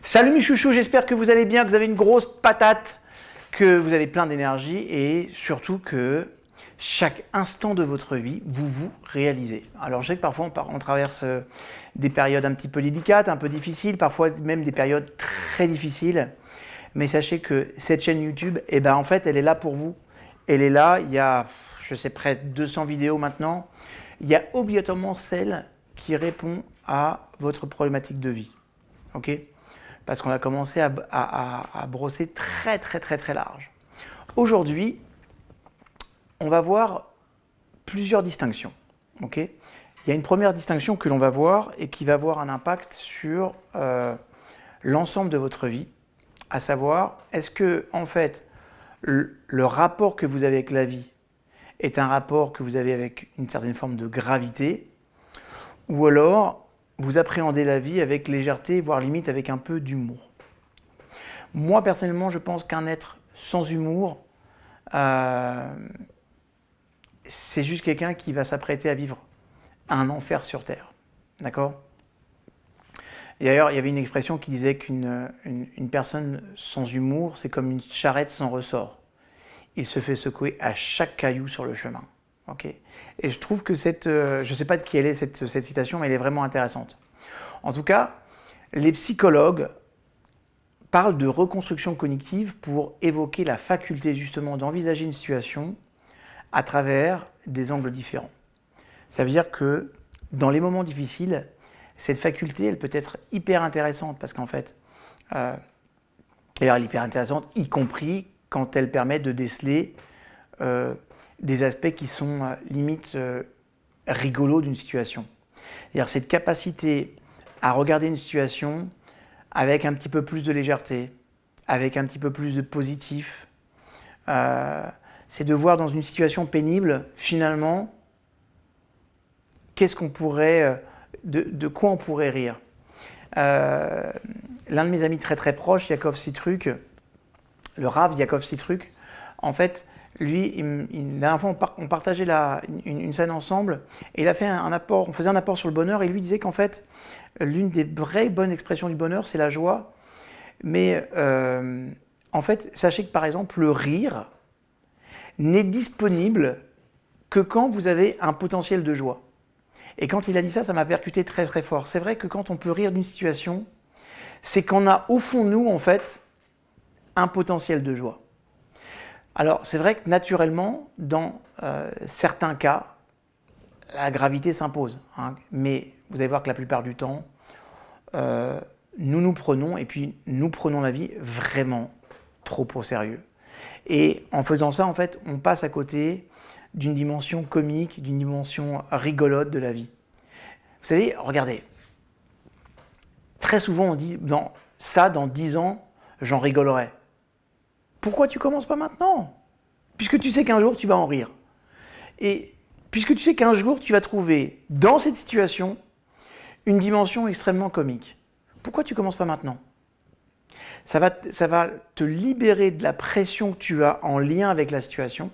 Salut mes chouchous, j'espère que vous allez bien, que vous avez une grosse patate, que vous avez plein d'énergie et surtout que chaque instant de votre vie, vous vous réalisez. Alors je sais que parfois on traverse des périodes un petit peu délicates, un peu difficiles, parfois même des périodes très difficiles. Mais sachez que cette chaîne YouTube, en fait, elle est là pour vous. Elle est là, il y a, je sais, près de 200 vidéos maintenant. Il y a obligatoirement celle qui répond à votre problématique de vie. Ok ? Parce qu'on a commencé à brosser très large. Aujourd'hui, on va voir plusieurs distinctions. Okay, il y a une première distinction que l'on va voir et qui va avoir un impact sur l'ensemble de votre vie, à savoir, est-ce que, en fait, le rapport que vous avez avec la vie est un rapport que vous avez avec une certaine forme de gravité, ou alors vous appréhendez la vie avec légèreté, voire limite avec un peu d'humour. Moi, personnellement, je pense qu'un être sans humour, c'est juste quelqu'un qui va s'apprêter à vivre un enfer sur Terre. D'accord ? Et d'ailleurs, il y avait une expression qui disait qu'une personne sans humour, c'est comme une charrette sans ressort. Il se fait secouer à chaque caillou sur le chemin. Okay. Et je trouve que je ne sais pas de qui elle est cette citation, mais elle est vraiment intéressante. En tout cas, les psychologues parlent de reconstruction cognitive pour évoquer la faculté justement d'envisager une situation à travers des angles différents. Ça veut dire que dans les moments difficiles, cette faculté, elle peut être hyper intéressante parce qu'en fait, elle est hyper intéressante, y compris quand elle permet de déceler des aspects qui sont limite rigolos d'une situation. C'est-à-dire cette capacité à regarder une situation avec un petit peu plus de légèreté, avec un petit peu plus de positif. C'est de voir dans une situation pénible, finalement, qu'est-ce qu'on pourrait, de quoi on pourrait rire. L'un de mes amis très proches, Yakov Sitruk, le Rav Yakov Sitruk, en fait, lui, la dernière fois, on partageait une scène ensemble et il a fait un apport, on faisait un apport sur le bonheur et lui disait qu'en fait, l'une des vraies bonnes expressions du bonheur, c'est la joie. Mais en fait, sachez que par exemple, le rire n'est disponible que quand vous avez un potentiel de joie. Et quand il a dit ça, ça m'a percuté très fort. C'est vrai que quand on peut rire d'une situation, c'est qu'on a au fond de nous, en fait, un potentiel de joie. Alors, c'est vrai que naturellement, dans certains cas, la gravité s'impose. Hein, mais vous allez voir que la plupart du temps, nous prenons, et puis nous prenons la vie vraiment trop au sérieux. Et en faisant ça, en fait, on passe à côté d'une dimension comique, d'une dimension rigolote de la vie. Vous savez, regardez, très souvent on dit, dans 10 ans, j'en rigolerai. Pourquoi tu commences pas maintenant ? Puisque tu sais qu'un jour, tu vas en rire. Et puisque tu sais qu'un jour, tu vas trouver dans cette situation une dimension extrêmement comique. Pourquoi tu commences pas maintenant ? Ça va te libérer de la pression que tu as en lien avec la situation.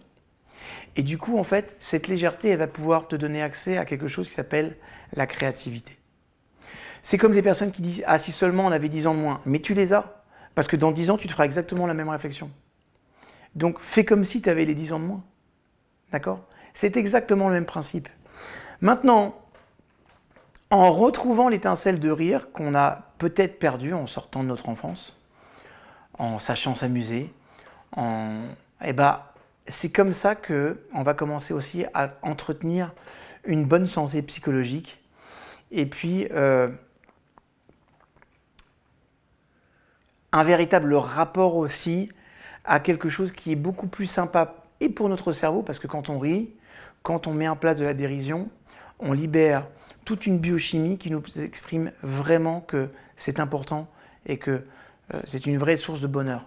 Et du coup, en fait, cette légèreté, elle va pouvoir te donner accès à quelque chose qui s'appelle la créativité. C'est comme des personnes qui disent « Ah, si seulement on avait 10 ans de moins ». Mais tu les as. Parce que dans 10 ans, tu te feras exactement la même réflexion. Donc, fais comme si tu avais les 10 ans de moins. D'accord ? C'est exactement le même principe. Maintenant, en retrouvant l'étincelle de rire qu'on a peut-être perdue en sortant de notre enfance, en sachant s'amuser, c'est comme ça qu'on va commencer aussi à entretenir une bonne santé psychologique et puis un véritable rapport aussi à quelque chose qui est beaucoup plus sympa et pour notre cerveau, parce que quand on rit, quand on met en place de la dérision, on libère toute une biochimie qui nous exprime vraiment que c'est important et que c'est une vraie source de bonheur.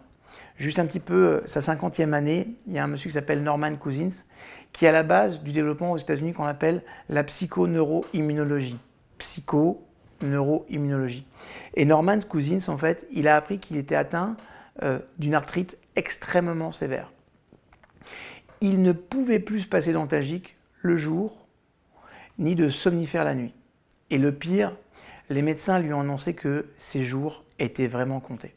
Juste un petit peu, sa 50e année, il y a un monsieur qui s'appelle Norman Cousins, qui est à la base du développement aux États-Unis qu'on appelle la psychoneuroimmunologie. Psychoneuroimmunologie. Et Norman Cousins, en fait, il a appris qu'il était atteint d'une arthrite extrêmement sévère. Il ne pouvait plus se passer d'antalgique le jour, ni de somnifères la nuit. Et le pire, les médecins lui ont annoncé que ses jours était vraiment compté.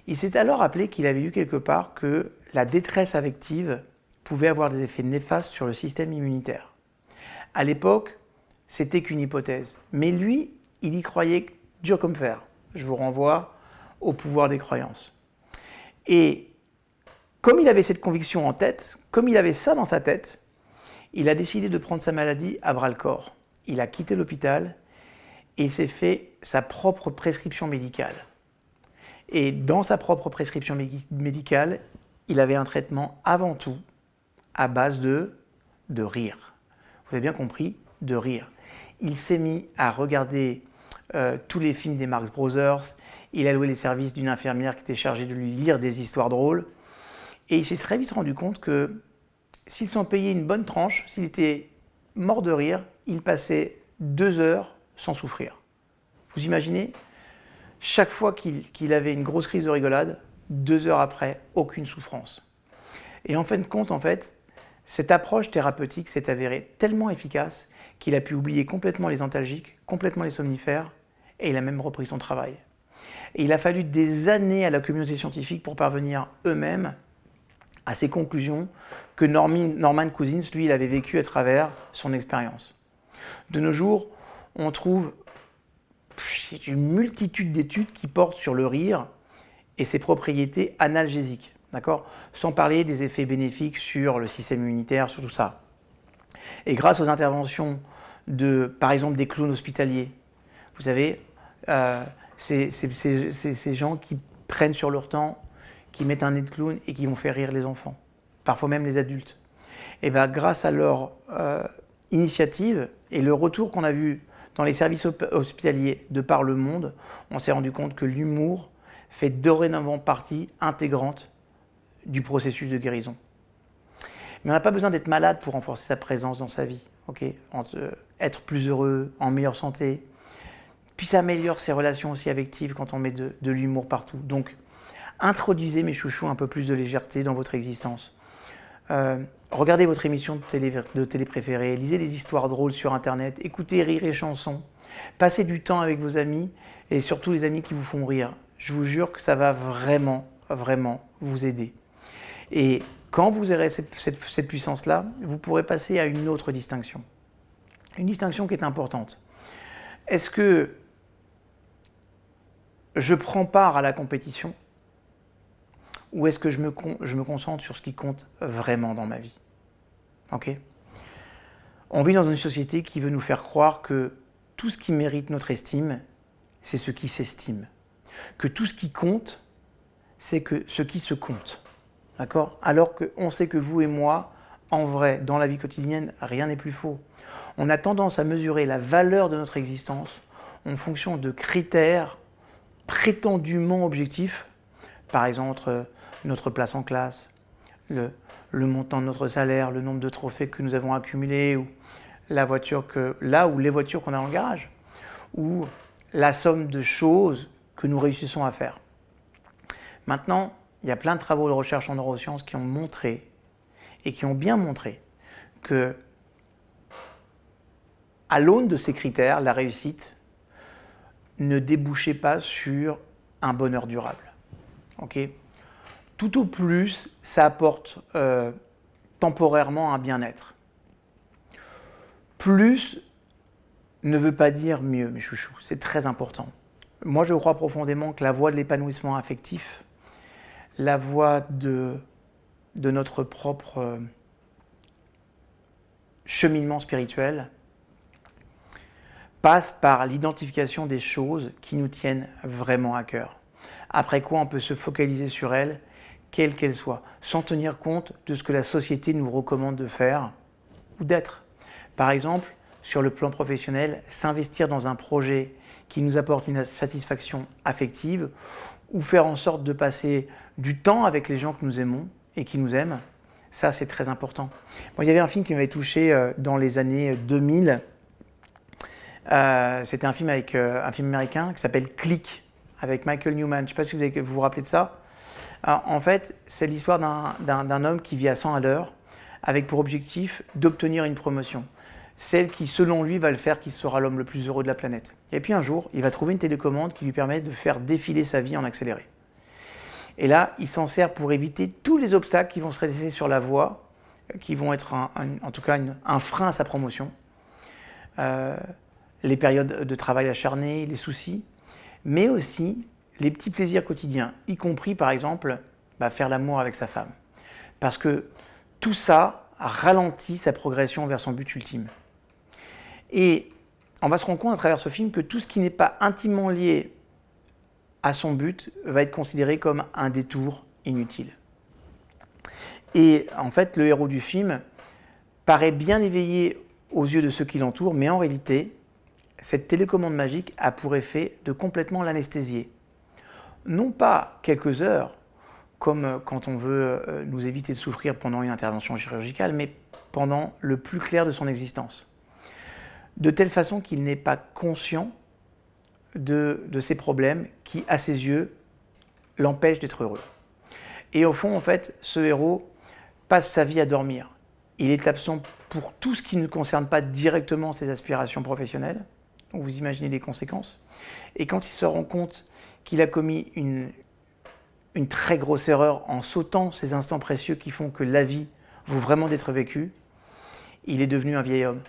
Il s'est alors rappelé qu'il avait lu quelque part que la détresse affective pouvait avoir des effets néfastes sur le système immunitaire. À l'époque, c'était qu'une hypothèse. Mais lui, il y croyait dur comme fer. Je vous renvoie au pouvoir des croyances. Et comme il avait cette conviction en tête, comme il avait ça dans sa tête, il a décidé de prendre sa maladie à bras-le-corps. Il a quitté l'hôpital et il s'est fait sa propre prescription médicale. Et dans sa propre prescription médicale, il avait un traitement avant tout à base de rire. Vous avez bien compris, de rire. Il s'est mis à regarder tous les films des Marx Brothers. Il a loué les services d'une infirmière qui était chargée de lui lire des histoires drôles. Et il s'est très vite rendu compte que s'il s'en payait une bonne tranche, s'il était mort de rire, il passait 2 heures sans souffrir. Vous imaginez ? Chaque fois qu'il avait une grosse crise de rigolade, 2 heures après, aucune souffrance. Et en fin de compte, cette approche thérapeutique s'est avérée tellement efficace qu'il a pu oublier complètement les antalgiques, complètement les somnifères, et il a même repris son travail. Et il a fallu des années à la communauté scientifique pour parvenir eux-mêmes à ces conclusions que Norman Cousins, lui, il avait vécu à travers son expérience. De nos jours, on trouve une multitude d'études qui portent sur le rire et ses propriétés analgésiques, d'accord ? Sans parler des effets bénéfiques sur le système immunitaire, sur tout ça. Et grâce aux interventions par exemple, des clowns hospitaliers, vous savez, ces gens qui prennent sur leur temps, qui mettent un nez de clown et qui vont faire rire les enfants, parfois même les adultes. Et bien, grâce à leur initiative et le retour qu'on a vu dans les services hospitaliers de par le monde, on s'est rendu compte que l'humour fait dorénavant partie intégrante du processus de guérison. Mais on n'a pas besoin d'être malade pour renforcer sa présence dans sa vie, être plus heureux, en meilleure santé. Puis ça améliore ses relations aussi affectives quand on met de l'humour partout. Donc, introduisez, mes chouchous, un peu plus de légèreté dans votre existence. Regardez votre émission de télé préférée, lisez des histoires drôles sur Internet, écoutez rire et chansons, passez du temps avec vos amis et surtout les amis qui vous font rire. Je vous jure que ça va vraiment, vraiment vous aider. Et quand vous aurez cette puissance-là, vous pourrez passer à une autre distinction. Une distinction qui est importante. Est-ce que je prends part à la compétition ? Ou est-ce que je me concentre sur ce qui compte vraiment dans ma vie ? On vit dans une société qui veut nous faire croire que tout ce qui mérite notre estime, c'est ce qui s'estime. Que tout ce qui compte, c'est ce qui se compte. D'accord ? Alors qu'on sait que vous et moi, en vrai, dans la vie quotidienne, rien n'est plus faux. On a tendance à mesurer la valeur de notre existence en fonction de critères prétendument objectifs, par exemple notre place en classe, le montant de notre salaire, le nombre de trophées que nous avons accumulés, ou les voitures qu'on a dans le garage, ou la somme de choses que nous réussissons à faire. Maintenant, il y a plein de travaux de recherche en neurosciences qui ont montré, et qui ont bien montré, que à l'aune de ces critères, la réussite ne débouchait pas sur un bonheur durable. Tout au plus, ça apporte temporairement un bien-être. Plus ne veut pas dire mieux, mes chouchous, c'est très important. Moi, je crois profondément que la voie de l'épanouissement affectif, la voie de notre propre cheminement spirituel, passe par l'identification des choses qui nous tiennent vraiment à cœur. Après quoi, on peut se focaliser sur elles, quelles qu'elles soient, sans tenir compte de ce que la société nous recommande de faire ou d'être. Par exemple, sur le plan professionnel, s'investir dans un projet qui nous apporte une satisfaction affective ou faire en sorte de passer du temps avec les gens que nous aimons et qui nous aiment, ça c'est très important. Bon, il y avait un film qui m'avait touché dans les années 2000. C'était un film américain qui s'appelle Click, avec Michael Newman. Je ne sais pas si vous vous rappelez de ça. Alors, en fait, c'est l'histoire d'un homme qui vit à 100 à l'heure avec pour objectif d'obtenir une promotion. celle qui, selon lui, va le faire qui sera l'homme le plus heureux de la planète. Et puis un jour, il va trouver une télécommande qui lui permet de faire défiler sa vie en accéléré. Et là, il s'en sert pour éviter tous les obstacles qui vont se dresser sur la voie, qui vont être en tout cas un frein à sa promotion. Les périodes de travail acharné, les soucis, mais aussi les petits plaisirs quotidiens, y compris par exemple faire l'amour avec sa femme. Parce que tout ça ralentit sa progression vers son but ultime. Et on va se rendre compte à travers ce film que tout ce qui n'est pas intimement lié à son but va être considéré comme un détour inutile. Et en fait, le héros du film paraît bien éveillé aux yeux de ceux qui l'entourent, mais en réalité, cette télécommande magique a pour effet de complètement l'anesthésier. Non pas quelques heures, comme quand on veut nous éviter de souffrir pendant une intervention chirurgicale, mais pendant le plus clair de son existence. De telle façon qu'il n'est pas conscient de ses problèmes qui, à ses yeux, l'empêchent d'être heureux. Et au fond, en fait, ce héros passe sa vie à dormir. Il est absent pour tout ce qui ne concerne pas directement ses aspirations professionnelles. Donc vous imaginez les conséquences. Et quand il se rend compte qu'il a commis une très grosse erreur en sautant ces instants précieux qui font que la vie vaut vraiment d'être vécue, il est devenu un vieil homme.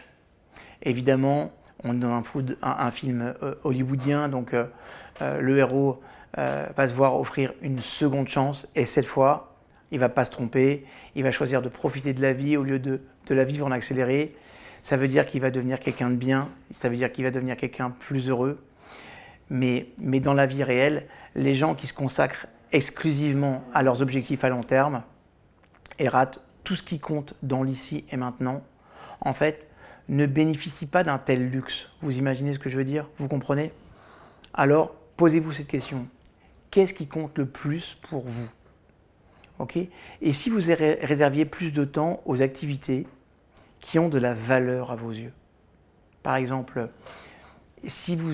Évidemment, on est dans un film hollywoodien, donc le héros va se voir offrir une seconde chance, et cette fois, il ne va pas se tromper, il va choisir de profiter de la vie au lieu de la vivre en accéléré. Ça veut dire qu'il va devenir quelqu'un de bien, ça veut dire qu'il va devenir quelqu'un plus heureux. Mais dans la vie réelle, les gens qui se consacrent exclusivement à leurs objectifs à long terme et ratent tout ce qui compte dans l'ici et maintenant, en fait, ne bénéficient pas d'un tel luxe. Vous imaginez ce que je veux dire? Vous comprenez? Alors, posez-vous cette question. Qu'est-ce qui compte le plus pour vous? Okay? Et si vous réserviez plus de temps aux activités qui ont de la valeur à vos yeux? Par exemple, si vous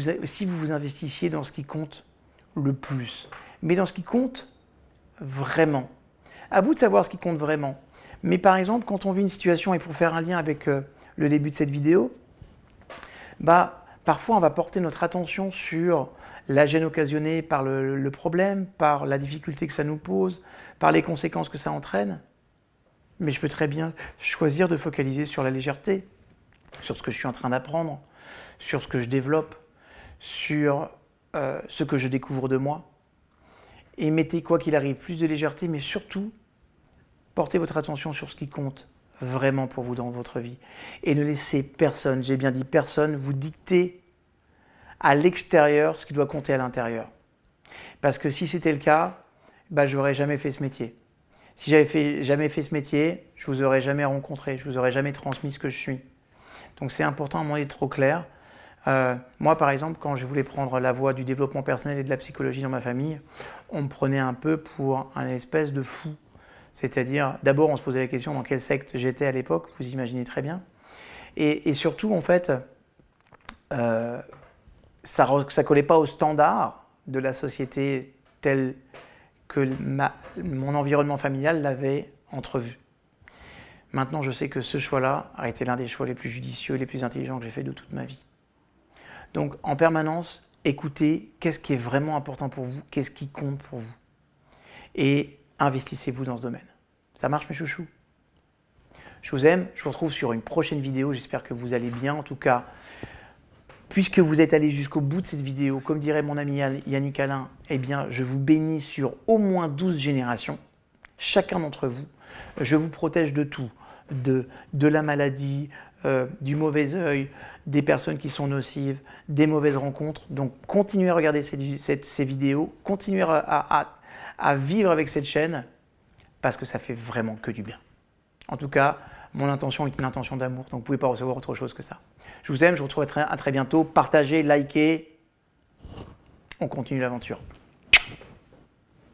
vous investissiez dans ce qui compte le plus, mais dans ce qui compte vraiment. À vous de savoir ce qui compte vraiment. Mais par exemple, quand on vit une situation, et pour faire un lien avec le début de cette vidéo, parfois on va porter notre attention sur la gêne occasionnée par le problème, par la difficulté que ça nous pose, par les conséquences que ça entraîne. Mais je peux très bien choisir de focaliser sur la légèreté, sur ce que je suis en train d'apprendre, sur ce que je développe, sur ce que je découvre de moi. Et mettez, quoi qu'il arrive, plus de légèreté, mais surtout, portez votre attention sur ce qui compte vraiment pour vous dans votre vie. Et ne laissez personne, j'ai bien dit personne, vous dicter à l'extérieur ce qui doit compter à l'intérieur. Parce que si c'était le cas, je n'aurais jamais fait ce métier. Si j'avais jamais fait ce métier, je ne vous aurais jamais rencontré, je ne vous aurais jamais transmis ce que je suis. Donc c'est important à un moment d'être trop clair. Moi, par exemple, quand je voulais prendre la voie du développement personnel et de la psychologie dans ma famille, on me prenait un peu pour un espèce de fou. C'est-à-dire, d'abord, on se posait la question dans quelle secte j'étais à l'époque, vous imaginez très bien. Et surtout, en fait, ça ne collait pas aux standards de la société telle que mon environnement familial l'avait entrevu. Maintenant, je sais que ce choix-là a été l'un des choix les plus judicieux, les plus intelligents que j'ai fait de toute ma vie. Donc, en permanence, écoutez qu'est-ce qui est vraiment important pour vous, qu'est-ce qui compte pour vous. Et investissez-vous dans ce domaine. Ça marche, mes chouchous? Je vous aime, je vous retrouve sur une prochaine vidéo, j'espère que vous allez bien. En tout cas, puisque vous êtes allé jusqu'au bout de cette vidéo, comme dirait mon ami Yannick Alain, eh bien, je vous bénis sur au moins 12 générations, chacun d'entre vous. Je vous protège de tout, de la maladie, du mauvais œil, des personnes qui sont nocives, des mauvaises rencontres. Donc, continuez à regarder ces vidéos, continuez à vivre avec cette chaîne, parce que ça fait vraiment que du bien. En tout cas, mon intention est une intention d'amour, donc vous ne pouvez pas recevoir autre chose que ça. Je vous aime, je vous retrouve à très bientôt. Partagez, likez, on continue l'aventure.